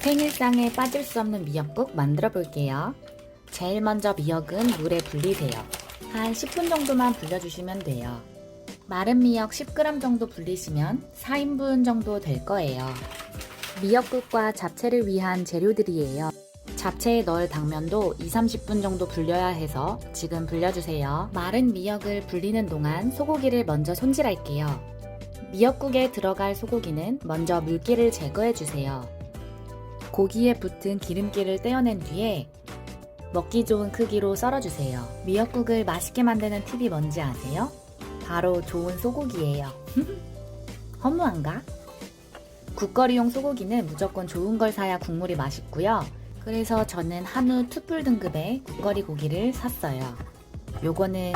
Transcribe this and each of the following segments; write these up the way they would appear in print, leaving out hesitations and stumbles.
생일상에 빠질 수 없는 미역국 만들어 볼게요. 제일 먼저 미역은 물에 불리세요. 한 10분 정도만 불려주시면 돼요. 마른 미역 10g 정도 불리시면 4인분 정도 될 거예요. 미역국과 잡채를 위한 재료들이에요. 잡채에 넣을 당면도 2-30분 정도 불려야 해서 지금 불려주세요. 마른 미역을 불리는 동안 소고기를 먼저 손질할게요. 미역국에 들어갈 소고기는 먼저 물기를 제거해주세요. 고기에 붙은 기름기를 떼어낸 뒤에 먹기 좋은 크기로 썰어주세요. 미역국을 맛있게 만드는 팁이 뭔지 아세요? 바로 좋은 소고기예요. 허무한가? 국거리용 소고기는 무조건 좋은 걸 사야 국물이 맛있고요. 그래서 저는 한우 투뿔 등급의 국거리 고기를 샀어요. 요거는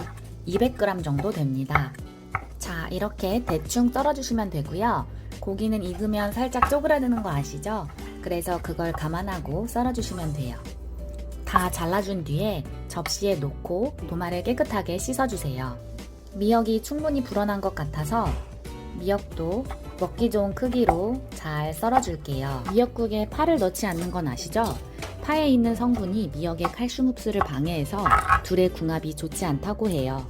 200g 정도 됩니다. 자, 이렇게 대충 썰어주시면 되고요. 고기는 익으면 살짝 쪼그라드는 거 아시죠? 그래서 그걸 감안하고 썰어주시면 돼요. 다 잘라준 뒤에 접시에 놓고 도마를 깨끗하게 씻어주세요. 미역이 충분히 불어난 것 같아서 미역도 먹기 좋은 크기로 잘 썰어줄게요. 미역국에 파를 넣지 않는 건 아시죠? 파에 있는 성분이 미역의 칼슘 흡수를 방해해서 둘의 궁합이 좋지 않다고 해요.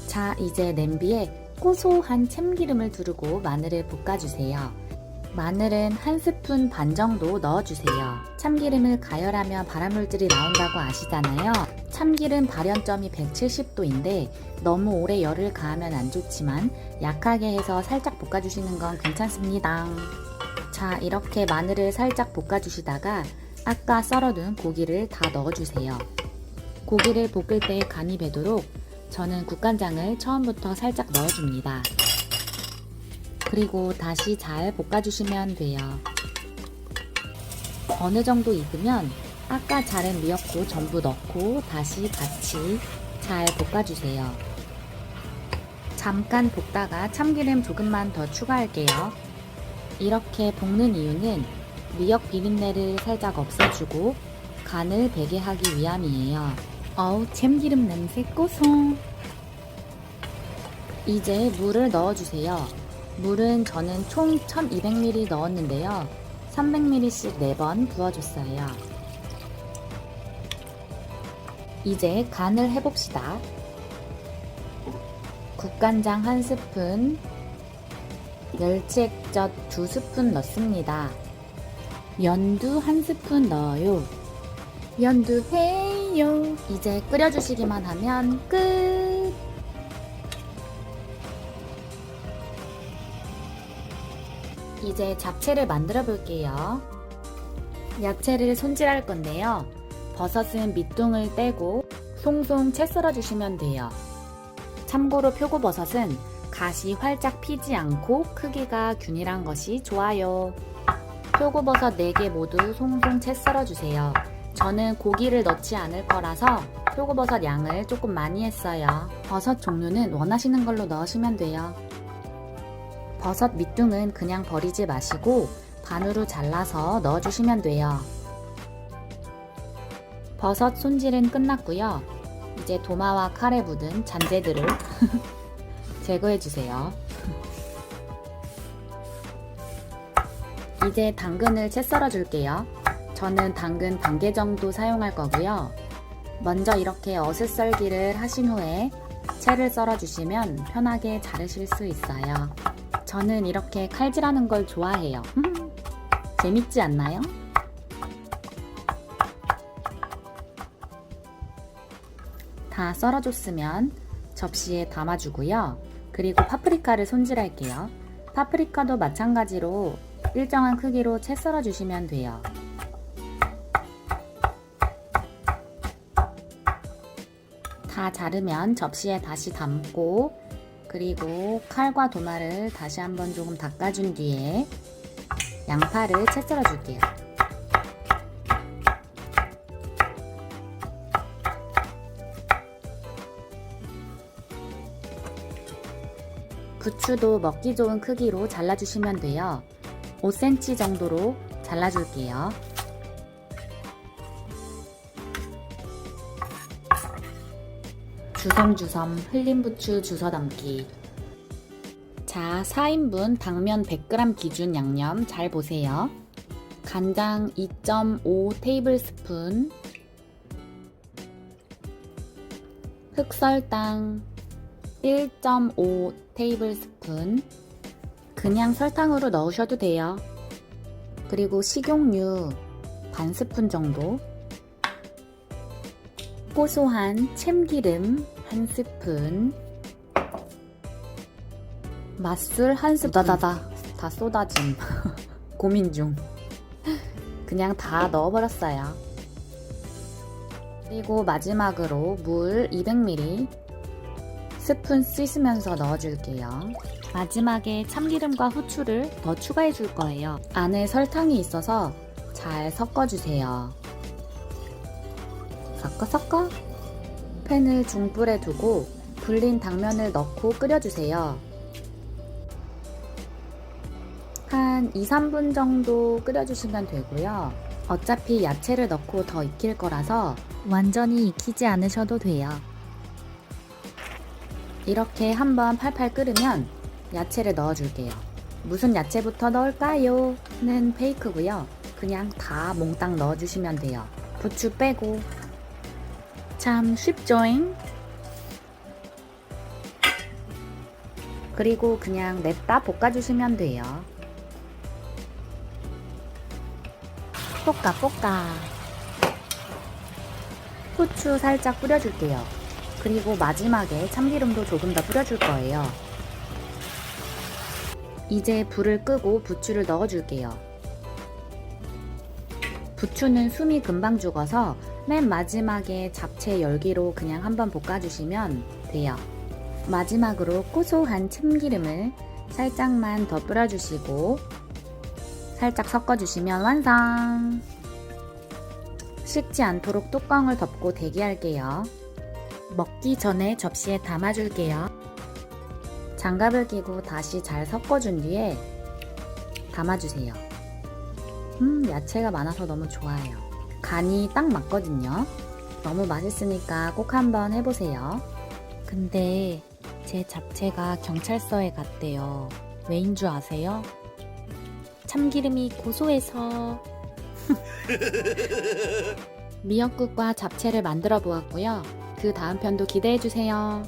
자, 이제 냄비에 고소한 참기름을 두르고 마늘을 볶아주세요. 마늘은 1스푼 반 정도 넣어주세요. 참기름을 가열하면 발암물질이 나온다고 아시잖아요. 참기름 발연점이 170도인데 너무 오래 열을 가하면 안 좋지만 약하게 해서 살짝 볶아주시는 건 괜찮습니다. 자, 이렇게 마늘을 살짝 볶아주시다가 아까 썰어둔 고기를 다 넣어주세요. 고기를 볶을 때 간이 배도록 저는 국간장을 처음부터 살짝 넣어줍니다. 그리고 다시 잘 볶아주시면 돼요. 어느 정도 익으면 아까 자른 미역도 전부 넣고 다시 같이 잘 볶아주세요. 잠깐 볶다가 참기름 조금만 더 추가할게요. 이렇게 볶는 이유는 미역 비린내를 살짝 없애주고 간을 배게 하기 위함이에요. 어우, 참기름 냄새 고소! 이제 물을 넣어주세요. 물은 저는 총 1200ml 넣었는데요. 300ml씩 4번 부어줬어요. 이제 간을 해봅시다. 국간장 1스푼, 멸치액젓 2스푼 넣습니다. 연두 1스푼 넣어요. 연두해요. 이제 끓여주시기만 하면 끝! 이제 잡채를 만들어 볼게요. 야채를 손질할 건데요. 버섯은 밑둥을 떼고 송송 채 썰어 주시면 돼요. 참고로 표고버섯은 가시 활짝 피지 않고 크기가 균일한 것이 좋아요. 표고버섯 4개 모두 송송 채 썰어 주세요. 저는 고기를 넣지 않을 거라서 표고버섯 양을 조금 많이 했어요. 버섯 종류는 원하시는 걸로 넣으시면 돼요. 버섯 밑둥은 그냥 버리지 마시고 반으로 잘라서 넣어주시면 돼요. 버섯 손질은 끝났고요. 이제 도마와 칼에 묻은 잔재들을 제거해주세요. 이제 당근을 채 썰어줄게요. 저는 당근 반개 정도 사용할 거고요. 먼저 이렇게 어슷썰기를 하신 후에 채를 썰어주시면 편하게 자르실 수 있어요. 저는 이렇게 칼질하는 걸 좋아해요. 재밌지 않나요? 다 썰어줬으면 접시에 담아주고요. 그리고 파프리카를 손질할게요. 파프리카도 마찬가지로 일정한 크기로 채 썰어주시면 돼요. 다 자르면 접시에 다시 담고 그리고 칼과 도마를 다시 한번 조금 닦아준 뒤에 양파를 채 썰어줄게요. 부추도 먹기 좋은 크기로 잘라주시면 돼요. 5cm 정도로 잘라줄게요. 주섬주섬 흘린 부추 주워 담기. 자, 4인분 당면 100g 기준 양념 잘 보세요. 간장 2.5 테이블스푼, 흑설탕 1.5 테이블스푼, 그냥 설탕으로 넣으셔도 돼요. 그리고 식용유 반 스푼 정도, 고소한 참기름 1스푼, 맛술 1스푼. 다 쏟아짐. 고민 중. 그냥 다 넣어버렸어요. 그리고 마지막으로 물 200ml 스푼 씻으면서 넣어줄게요. 마지막에 참기름과 후추를 더 추가해 줄 거예요. 안에 설탕이 있어서 잘 섞어주세요. 섞어. 팬을 중불에 두고 불린 당면을 넣고 끓여주세요. 한 2-3분 정도 끓여주시면 되고요. 어차피 야채를 넣고 더 익힐 거라서 완전히 익히지 않으셔도 돼요. 이렇게 한번 팔팔 끓으면 야채를 넣어줄게요. 무슨 야채부터 넣을까요? 는 페이크고요. 그냥 다 몽땅 넣어주시면 돼요. 부추 빼고. 참 쉽죠잉? 그리고 그냥 냅다 볶아주시면 돼요. 볶아. 후추 살짝 뿌려줄게요. 그리고 마지막에 참기름도 조금 더 뿌려줄 거예요. 이제 불을 끄고 부추를 넣어줄게요. 부추는 숨이 금방 죽어서 맨 마지막에 잡채 열기로 그냥 한번 볶아주시면 돼요. 마지막으로 고소한 참기름을 살짝만 더 뿌려주시고 살짝 섞어주시면 완성! 식지 않도록 뚜껑을 덮고 대기할게요. 먹기 전에 접시에 담아줄게요. 장갑을 끼고 다시 잘 섞어준 뒤에 담아주세요. 야채가 많아서 너무 좋아요. 간이 딱 맞거든요. 너무 맛있으니까 꼭 한번 해보세요. 근데 제 잡채가 경찰서에 갔대요. 왜인 줄 아세요? 참기름이 고소해서. 미역국과 잡채를 만들어 보았고요. 그 다음 편도 기대해주세요.